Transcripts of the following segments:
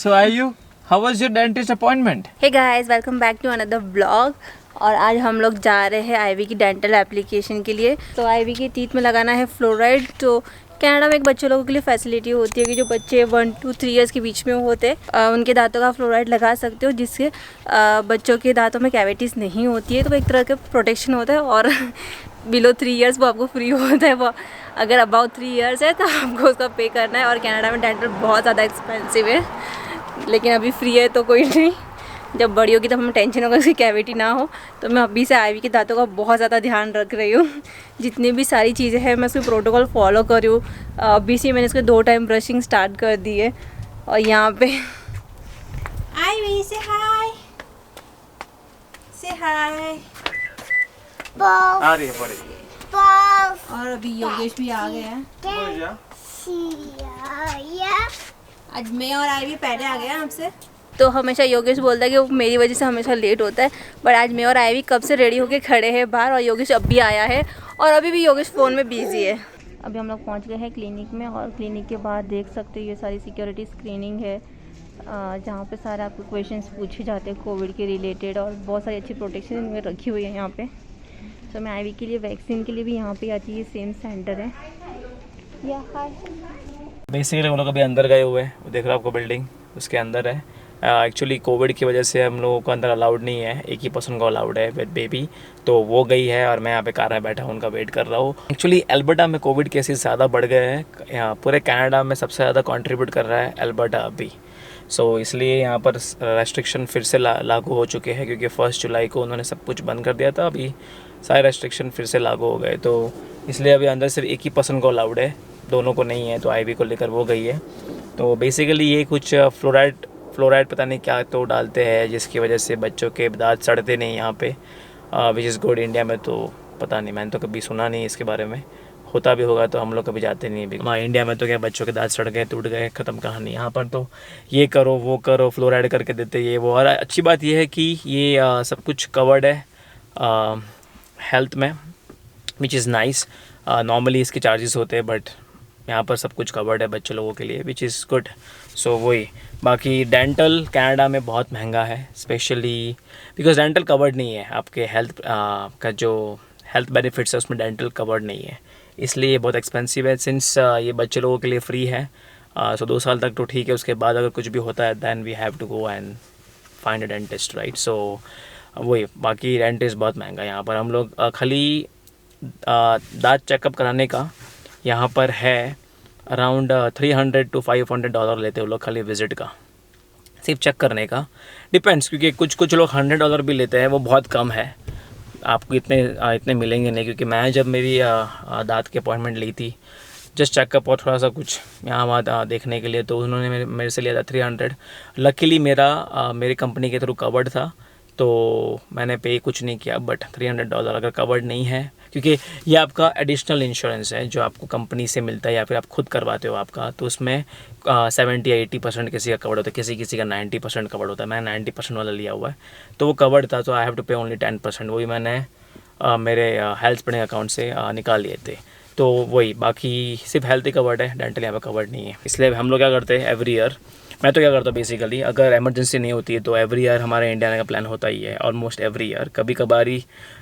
So Ayu, how was your dentist appointment? Hey guys, welcome back to another blog. और आज हम लोग जा रहे हैं आईवी की डेंटल एप्लीकेशन के लिए। तो आईवी के टीथ में लगाना है फ्लोराइड। तो कनाडा में एक बच्चे लोगों के लिए फैसिलिटी होती है कि जो बच्चे 1 to 3 इयर्स के बीच में होते हैं उनके दांतों का फ्लोराइड लगा सकते हो, जिससे बच्चों के दांतों में कैविटीज़ नहीं होती है। तो एक तरह का प्रोटेक्शन होता है। और बिलो 3 इयर्स वो आपको फ्री होता है। वो अगर अबाउट 3 इयर्स है तो आपको उसका पे करना है। और कनाडा में डेंटल बहुत ज़्यादा एक्सपेंसिव है, लेकिन अभी फ्री है तो कोई नहीं। जब बड़ी होगी तब हमें टेंशन होगा उसकी कैविटी ना हो। तो मैं अभी से आईवी के दांतों का बहुत ज़्यादा ध्यान रख रही हूँ। जितनी भी सारी चीज़ें हैं मैं उसके प्रोटोकॉल फॉलो कर रही हूँ। अभी से मैंने उसके 2 टाइम ब्रशिंग स्टार्ट कर दी है। और यहाँ पे आईवी से हाय, से हाय। आ रही है बड़ी। और अभी योगेश भी आ गए हैं। आज मैं और आईवी पहले आ गए हैं आपसे। तो हमेशा योगेश बोलता है कि वो मेरी वजह से हमेशा लेट होता है, बट आज मैं और आईवी कब से रेडी होके खड़े हैं बाहर। और योगेश अब भी आया है और अभी भी योगेश फ़ोन में बिजी है। अभी हम लोग पहुंच गए हैं क्लिनिक में। और क्लिनिक के बाद देख सकते हो ये सारी सिक्योरिटी स्क्रीनिंग है, जहाँ पे सारे आपको क्वेश्चंस पूछे जाते हैं कोविड के रिलेटेड। और बहुत सारी अच्छी प्रोटेक्शन इनमें रखी हुई है यहाँ पे। तो मैं आईवी के लिए वैक्सीन के लिए भी यहाँ पे आती है, सेम सेंटर है। या हाय। बेसिकली हम लोग अभी अंदर गए हुए हैं, वो देख रहे हो आपको बिल्डिंग उसके अंदर है। एक्चुअली कोविड की वजह से हम लोगों को अंदर अलाउड नहीं है, एक ही पर्सन को अलाउड है विद बेबी। तो वो गई है और मैं यहाँ पे कार में बैठा हूँ, उनका वेट कर रहा हूँ। एक्चुअली एल्बर्टा में कोविड केसेस ज़्यादा बढ़ गए हैं। यहाँ पूरे कनाडा में सबसे ज़्यादा कंट्रीब्यूट कर रहा है एल्बर्टा अभी। सो इसलिए यहाँ पर रेस्ट्रिक्शन फिर से लागू हो चुके हैं, क्योंकि 1 जुलाई को उन्होंने सब कुछ बंद कर दिया था। अभी सारे रेस्ट्रिक्शन फिर से लागू हो गए, तो इसलिए अभी अंदर सिर्फ एक ही पर्सन को अलाउड है, दोनों को नहीं है। तो आईवी को लेकर वो गई है। तो बेसिकली ये कुछ फ्लोराइड पता नहीं क्या तो डालते हैं, जिसकी वजह से बच्चों के दांत सड़ते नहीं यहाँ पे, विच इज़ गुड। इंडिया में तो पता नहीं, मैंने तो कभी सुना नहीं इसके बारे में। होता भी होगा तो हम लोग कभी जाते नहीं भी। हमारे इंडिया में तो क्या बच्चों के दांत सड़ गए, टूट गए, ख़त्म कहानी। यहाँ पर तो ये करो वो करो, फ्लोराइड करके देते ये वो। और अच्छी बात ये है कि ये सब कुछ कवर्ड है हेल्थ में, विच इज़ नाइस। नॉर्मली इसके चार्जेस होते हैं, बट यहाँ पर सब कुछ कवर्ड है बच्चे लोगों के लिए, विच इज़ गुड। सो वही। बाकी डेंटल कनाडा में बहुत महंगा है, स्पेशली बिकॉज डेंटल कवर्ड नहीं है। आपके हेल्थ का जो हेल्थ बेनिफिट्स है उसमें डेंटल कवर्ड नहीं है, इसलिए बहुत एक्सपेंसिव है। सिंस ये बच्चे लोगों के लिए फ्री है, सो 2 साल तक तो ठीक है। उसके बाद अगर कुछ भी होता है then we have to go and find a dentist, right. So वही। बाकी डेंटिस्ट बहुत महंगा है यहाँ पर। हम लोग खाली दांत चेकअप कराने का यहाँ पर है अराउंड $300 to $500 लेते हैं वो लोग खाली विज़िट का, सिर्फ चेक करने का। डिपेंड्स, क्योंकि कुछ लोग $100 भी लेते हैं, वो बहुत कम है। आपको इतने मिलेंगे नहीं, क्योंकि मैं जब मेरी दांत की अपॉइंटमेंट ली थी जस्ट चेकअप और थोड़ा सा कुछ यहाँ वहाँ देखने के लिए, तो उन्होंने मेरे से लिया था 300। लकीली मेरी कंपनी के थ्रू कवर्ड था, तो मैंने पे कुछ नहीं किया। बट $300 अगर कवर्ड नहीं है, क्योंकि ये आपका एडिशनल इंश्योरेंस है जो आपको कंपनी से मिलता है या फिर आप खुद करवाते हो आपका, तो उसमें 70-80% किसी का कवर्ड होता है, किसी का 90% कवर्ड होता है। मैंने 90% वाला लिया हुआ है, तो वो कवर्ड था। तो आई हैव टू पे ओनली 10%। वही मैंने मेरे हेल्थ स्पेंडिंग अकाउंट से निकाल लिए थे। तो वही। बाकी सिर्फ हेल्थ ही कवर्ड है, डेंटल यहाँ पर कवर्ड नहीं है। इसलिए हम लोग क्या करते हैं एवरी ईयर, मैं तो क्या करता हूँ बेसिकली, अगर इमरजेंसी नहीं होती है तो एवरी ईयर हमारे इंडिया आने का प्लान होता ही है, ऑलमोस्ट एवरी ईयर। कभी कभार ही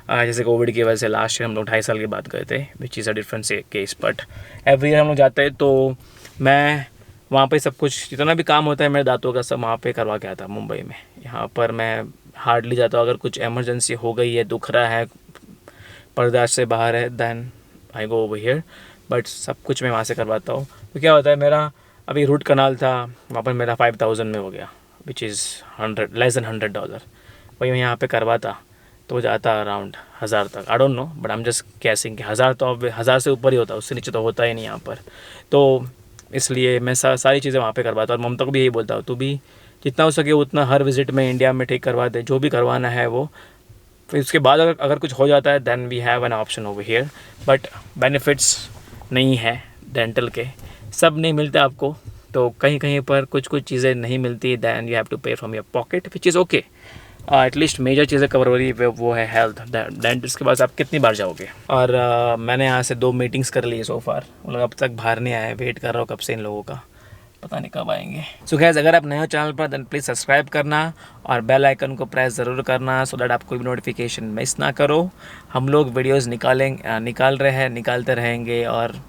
जैसे कोविड की वजह से लास्ट ईयर हम लोग 2.5 साल के बाद गए थे, which is a different case. But every year हम लोग जाते हैं। तो मैं वहाँ पे सब कुछ जितना भी काम होता है मेरे दांतों का सब वहाँ पे करवा के आता मुंबई में। यहाँ पर मैं हार्डली जाता हूँ। अगर कुछ इमरजेंसी हो गई है, दुख रहा है, बर्दाश्त से बाहर है, then I go over here. But सब कुछ मैं वहाँ से करवाता हूँ। तो क्या होता है, मेरा अभी रूट कनाल था, वहाँ पर मेरा 5000 में हो गया, विच इज़ लेस देन $100। वही मैं यहाँ पे करवाता तो वो जाता अराउंड 1000 तक। I don't know, but I am just guessing कि 1000 तो अब 1000 से ऊपर ही होता है, उससे नीचे तो होता ही नहीं यहाँ पर। तो इसलिए मैं सारी चीज़ें वहाँ पे करवाता हूँ। और ममता को भी यही बोलता हूँ, तू भी जितना हो सके उतना हर विज़िट में इंडिया में ठीक करवा दे, जो भी करवाना है वो। फिर उसके बाद अगर कुछ हो जाता है then we have an option over here. But benefits नहीं है डेंटल के, सब नहीं मिलते आपको। तो कहीं कहीं पर कुछ चीज़ें नहीं मिलती, then you have to pay from your pocket, which is okay. At least major चीज़ें कवर हो रही है, वो है हेल्थ। डेंटिस्ट के पास आप कितनी बार जाओगे। और मैंने यहाँ से 2 मीटिंग्स कर ली है सो फार। वो लोग अब तक बाहर नहीं आए, वेट कर रहा हूँ कब से इन लोगों का। पता नहीं कब आएंगे। सो गाइस, अगर आप नए हो चैनल पर देन प्लीज़ सब्सक्राइब करना और बेल आइकन को प्रेस ज़रूर करना सो दैट आप कोई भी नोटिफिकेशन मिस ना करो। हम लोग वीडियोस निकालते रहेंगे और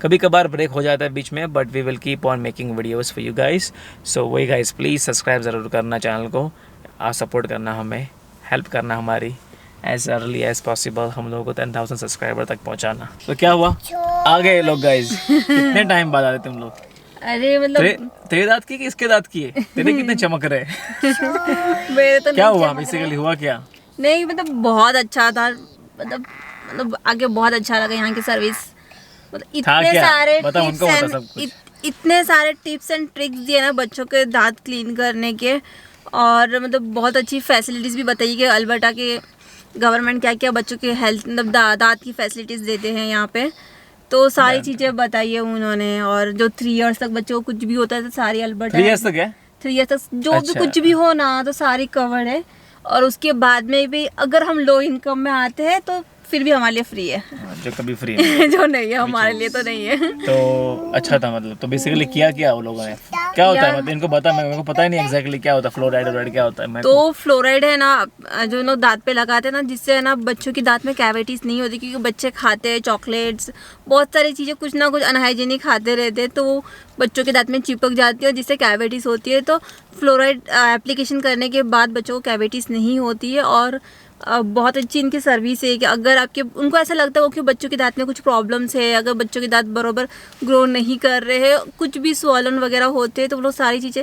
कभी कभार ब्रेक हो जाता है बीच में, but we will keep on making videos for you guys. So वही गाइस, प्लीज़ सब्सक्राइब ज़रूर करना चैनल को और सपोर्ट करना, हमें हेल्प करना हमारी एज अर्ली एज पॉसिबल हम लोगों को 10,000 सब्सक्राइबर तक पहुंचाना। तो क्या हुआ, आ गए लोग गाइस। कितने टाइम बाद आए तुम लोग? अरे मतलब तेरे दांत की कि इसके दांत की है? तेरे कितने चमक रहे? मेरे तो क्या नहीं हुआ चमक बेसिकली, रहे। हुआ क्या? नहीं मतलब बहुत अच्छा था, मतलब आगे बहुत अच्छा लगा यहाँ की सर्विस। मतलब था इतने क्या? सारे बता, उनको बता टिप्स सब कुछ। एंड इतने सारे टिप्स एंड ट्रिक्स दिए ना बच्चों के दांत क्लीन करने के, और मतलब बहुत अच्छी फैसिलिटीज़ भी बताई कि अल्बर्टा के गवर्नमेंट क्या क्या बच्चों के हेल्थ मतलब दांत की फैसिलिटीज़ देते हैं यहाँ पे। तो सारी चीज़ें बताई है उन्होंने, और जो 3 इयर्स तक बच्चों को कुछ भी होता है तो सारी अल्बर्टा 3 years तक है? 3 इयर्स तक जो अच्छा। भी कुछ भी हो ना तो सारी कवर्ड है। और उसके बाद में भी अगर हम लो इनकम में आते हैं तो फिर भी हमारे लिए फ्री है। जो कभी फ्री नहीं। जो नहीं है हमारे लिए तो नहीं है। तो अच्छा था मतलब। तो बेसिकली किया क्या वो लोगों ने, क्या होता है मतलब इनको बता, मेरे को पता ही नहीं एग्जैक्टली क्या होता है फ्लोराइड क्या होता है। मैं तो फ्लोराइड है ना जो लोग दांत पे लगाते हैं ना, जिससे है ना बच्चों की दांत में कैविटीज नहीं होती, क्योंकि बच्चे खाते हैं चॉकलेट्स, बहुत सारी चीज़ें कुछ ना कुछ अनहाइजीनिक खाते रहते हैं, तो वो बच्चों के दांत में चिपक जाती है और जिससे कैविटीज होती है। तो फ्लोराइड एप्लीकेशन करने के बाद बच्चों को कैविटीज नहीं होती है। और बहुत अच्छी इनकी सर्विस है कि अगर आपके उनको ऐसा लगता है कि बच्चों के दांत में कुछ प्रॉब्लम्स है, अगर बच्चों के दांत बरोबर ग्रो नहीं कर रहे हैं, कुछ भी स्वॉलन वगैरह होते हैं, तो वो लोग सारी चीज़ें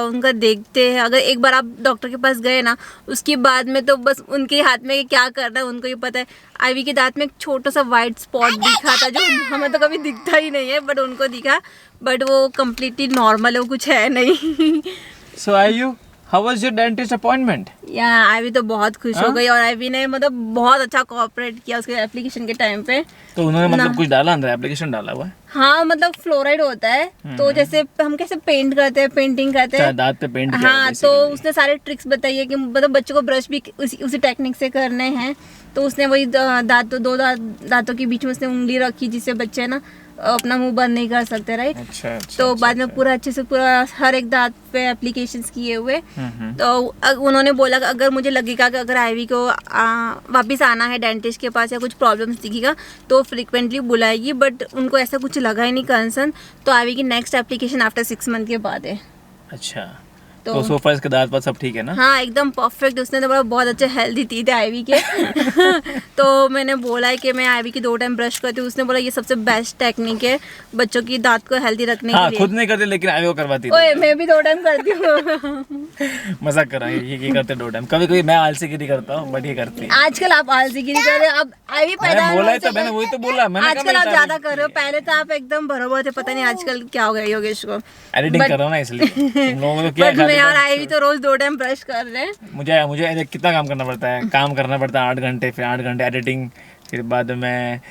उनका देखते हैं। अगर एक बार आप डॉक्टर के पास गए ना, उसके बाद में तो बस उनके हाथ में क्या करना है उनको ही पता है। आईवी के दांत में एक छोटा सा वाइट स्पॉट दिखा था जो हमें तो कभी दिखता ही नहीं है, बट उनको दिखा, बट वो कम्प्लीटली नॉर्मल है, वो कुछ है नहीं। सो आयु, how was your dentist appointment? या आईवी तो बहुत खुश हो गई, और आईवी ने मतलब बहुत अच्छा कोऑपरेट किया उसके एप्लीकेशन के टाइम पे। तो उन्होंने मतलब कुछ डाला अंदर, एप्लीकेशन डाला हुआ है? हाँ मतलब फ्लोराइड होता है, तो जैसे हम कैसे पेंट करते हैं, पेंटिंग करते हैं, दांत पे पेंट किया हाँ, तो उसने सारे ट्रिक्स बताई है कि मतलब बच्चों को ब्रश भी उसी टेक्निक से करने हैं। तो उसने वही दो दांतों के बीच में उसने उंगली रखी, जिससे बच्चे ना अपना मुंह बंद नहीं कर सकते, राइट। अच्छा, तो बाद में पूरा अच्छे से पूरा हर एक दांत पे एप्लीकेशंस किए हुए। तो उन्होंने बोला कि अगर मुझे लगेगा कि अगर आईवी को वापस आना है डेंटिस्ट के पास या कुछ प्रॉब्लम्स दिखेगा तो फ्रिक्वेंटली बुलाएगी, बट उनको ऐसा कुछ लगा ही नहीं कंसर्न। तो आईवी की नेक्स्ट एप्लीकेशन आफ्टर 6 मंथ के बाद है। अच्छा, तो सोफा इसके दांत पर सब ठीक है ना? हाँ एकदम परफेक्ट। उसने तो बोला बहुत अच्छे हेल्दी टीथ है आईवी के। तो मैंने बोला है कि मैं आईवी की 2 टाइम ब्रश करती हूँ। उसने बोला ये सबसे बेस्ट टेक्निक है बच्चों की दांत को हेल्दी रखने के लिए। खुद नहीं करती लेकिन आईवी को करवाती है। ओए मैं भी 2 टाइम करती हूँ। मजाक कर रहा है, ये करते 2 टाइम। कभी कभी मैं आलसीगिरी करता हूँ, बट ये करती है। आजकल आप आलसीगिरी कर रहे हो, अब आईवी पैदा मैंने बोला है तो, मैंने वही तो बोला। आजकल आप ज्यादा कर रहे हो, पहले तो आप एकदम बराबर थे। पता नहीं आजकल क्या हो गया योगेश को, एडिटिंग कर रहा हूँ ना इसलिए। तुम लोगों को क्या बट मैं और आईवी तो रोज 2 टाइम ब्रश कर रहे हैं। मुझे कितना काम करना पड़ता है, 8 घंटे, फिर 8 घंटे एडिटिंग, फिर बाद में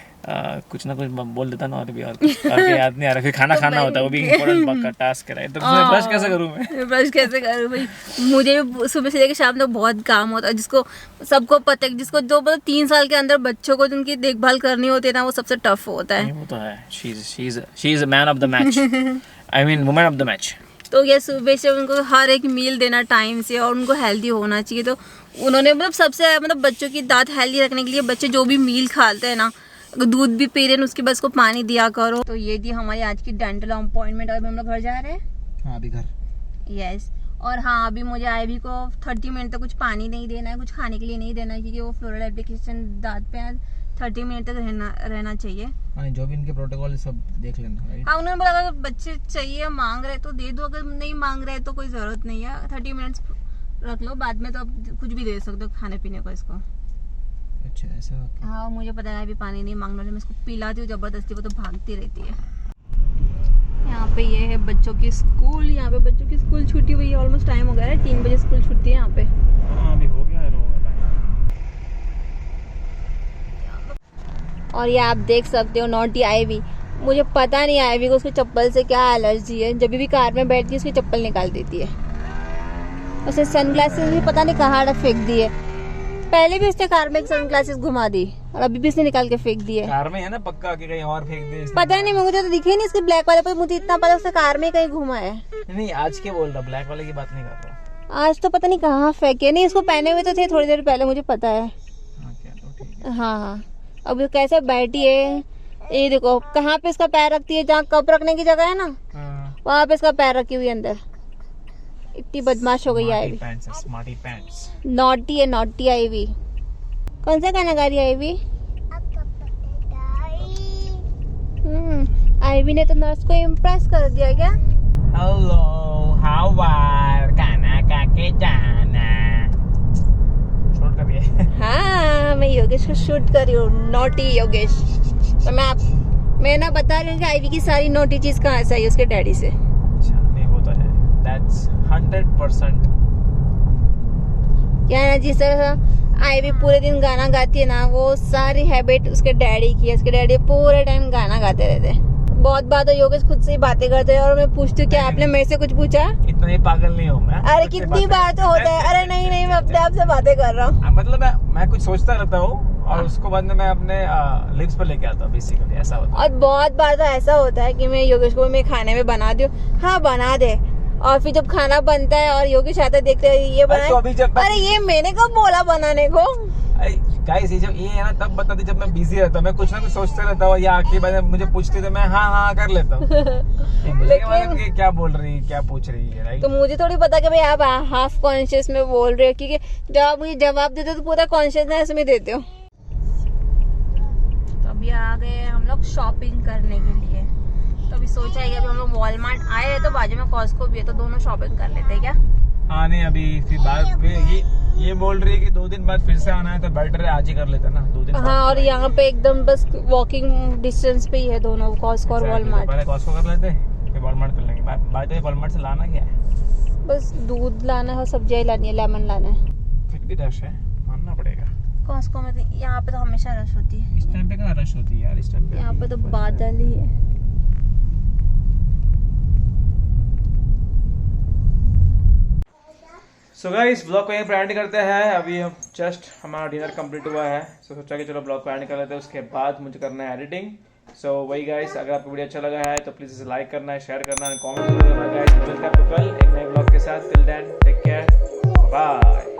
कुछ ना कुछ बोल देता ना, और भी और याद नहीं आ रहा। फिर खाना होता है, वो भी इम्पोर्टेंट टास्क है। तो ब्रश कैसे करूँ मैं? ब्रश कैसे करूँ भाई, मुझे भी सुबह से लेकर शाम तक बहुत काम होता है। जिसको सबको पता है, जिसको जो मतलब 3 साल के अंदर बच्चों को जिनकी देखभाल करनी होती है ना, वो सबसे टफ होता है। वो तो है। She is man of the match, I mean women of the match. तो ये सुबह से उनको हर एक मील देना टाइम से, और उनको हेल्दी होना चाहिए। तो उन्होंने मतलब सबसे मतलब बच्चों की दांत हेल्दी रखने के लिए बच्चे जो भी मील खाते हैं ना, दूध भी पी रहे हैं उसके बाद उसको पानी दिया करो। तो ये थी हमारी आज की डेंटल अपॉइंटमेंट। और हम लोग घर जा रहे हैं। हाँ, अभी घर। यस। और हाँ, अभी मुझे आईवी को 30 मिनट तक कुछ पानी नहीं देना है, कुछ खाने के लिए नहीं देना है, क्योंकि वो फ्लोराइड एप्लीकेशन दांत पे 30 मिनट तक रहना चाहिए। जो भी इनके प्रोटोकॉल सब देख लेना, राइट? हाँ, उन्होंने बोला अगर बच्चे चाहिए मांग रहे तो दे दो, अगर नहीं मांग रहे तो कोई ज़रूरत नहीं है। 30 मिनट्स रख लो, बाद में तो आप कुछ भी दे सकते हो खाने पीने को इसको। अच्छा, ऐसा? हाँ, मुझे पता है अभी पानी नहीं मांगने वाले, मैं इसको पिलाती हूँ ज़बरदस्ती, वो तो भागती रहती है। यहाँ पे ये है बच्चों की स्कूल। यहाँ पे बच्चों की स्कूल छुट्टी हुई है, ऑलमोस्ट टाइम हो गया है, 3 बजे स्कूल छुट्टी है यहाँ पे। हाँ, अभी हो गया है। और ये आप देख सकते हो नॉटी आईवी। मुझे पता नहीं आईवी को उसके चप्पल से क्या एलर्जी है, जब भी कार में बैठती है उसकी चप्पल निकाल देती है। उसने सनग्लासेस भी पता नहीं कहाँ फेंक दी है। पहले भी उसने कार में एक सनग्लासेस घुमा दी। और अभी भी इसने निकाल के फेंक दिए। कार में है ना पक्का कि कहीं और फेंक दे इसने। पता नहीं, मुझे तो दिखे नहीं इसके ब्लैक वाले पर, मुझे इतना पता उसने कार में कहीं घुमा है। नहीं आज के बोल रहा, ब्लैक वाले की बात नहीं कर रहा। आज तो पता नहीं कहाँ फेंके। नहीं, इसको पहने हुए तो थे थोड़ी देर पहले, मुझे पता है। तो ठीक है। हाँ, अब ये कैसे बैठी है, ये देखो कहाँ पे इसका पैर रखती है, जहाँ कप रखने की जगह है ना, वहाँ पे इसका पैर रखी हुई है अंदर। इतनी बदमाश हो गई है आईवी। Smarty pants. नॉटी है, नॉटी आईवी। कौन सा गाना गा रही है आईवी? आईवी ने तो नर्स को इम्प्रेस कर दिया क्या? हेलो हाउ आर, गाना गा के जाना। शूट कर रही है। हाँ, मैं योगेश को शूट कर रही हूँ, नॉटी योगेश। तो मैं ना बता रही हूँ कि आईवी की सारी नोटी चीज कहाँ से आई, उसके डैडी से। अच्छा, नहीं वो तो है, that's 100%। क्या है ना, जिस तरह आईवी पूरे दिन गाना गाती है ना, वो सारी हैबिट उसके डैडी की है। उसके डैडी पूरे टाइम गाना गाते रहते हैं। बहुत बार तो योगेश खुद से ही बातें करते हैं और मैं पूछती हूँ क्या आपने मेरे से कुछ पूछा? इतना ही पागल नहीं हूँ मैं। अरे कितनी बार तो होता है। अरे नहीं नहीं, मैं अपने आप से बातें कर रहा हूँ। मतलब मैं कुछ सोचता रहता हूँ और उसको बाद में मैं अपने लिप्स पर लेके आता हूँ, बेसिकली ऐसा होता है। और बहुत बार तो ऐसा होता है कि मैं योगेश को मैं खाने में बना दूँ, हाँ बना दे, और फिर जब खाना बनता है और योगेश आता है, देखते हैं ये बनाए, तो अभी जब अरे ये मैंने कब बोला बनाने को? गाइस जब ये है ना तब बताती जब मैं बिजी रहता हूँ, मैं कुछ ना कुछ सोचते रहता हूँ, या आखिरी बार मुझे पूछती तो मैं हाँ कर लेता हूँ। लेकिन क्या बोल रही है, क्या पूछ रही है, राइट? तो मुझे थोड़ी पता कि भाई आप हाफ कॉन्शियस में बोल रहे हो, क्योंकि जब आप मुझे जवाब देते हो तो पूरा कॉन्शियसनेस में देते हो। तो अभी आ गए हम लोग शॉपिंग करने के लिए। तो अभी सोचा है कि अभी हम लोग वॉलमार्ट आए हैं तो बाजू में कॉस्को भी है, तो दोनों शॉपिंग कर लेते हैं क्या? हाँ नहीं, अभी फिर बाद ये बोल रही है कि 2 दिन बाद फिर से आना है, तो बेटर है आज ही कर लेते ना 2 दिन। हाँ, और यहाँ पे एकदम बस वॉकिंग डिस्टेंस पे ही है दोनों, कॉस्को और वॉलमार्ट। पहले कॉस्को कर लेते फिर वॉलमार्ट कर लेंगे। बात है वॉलमार्ट से लाना क्या है? बस दूध लाना है और सब्जियाँ लानी है, लेमन लाना है। फिर भी रश है, मानना पड़ेगा। कॉस्को में तो यहाँ पे तो हमेशा रश होती है। इस टाइम पे कहाँ रश होती है यार, इस टाइम पे यहाँ पे तो बादल ही है। सो गाइस ब्लॉग को यहीं पर एंड करते हैं। अभी हम जस्ट हमारा डिनर कंप्लीट हुआ है, सो सोचा कि चलो ब्लॉग को एंड कर लेते हैं, उसके बाद मुझे करना है एडिटिंग। सो वही गाइस, अगर आपको वीडियो अच्छा लगा है तो प्लीज इसे लाइक करना है, शेयर करना है, कमेंट करना है गाइस। मिलते हैं आपको कल एक नए ब्लॉग के साथ। Till then take care, bye.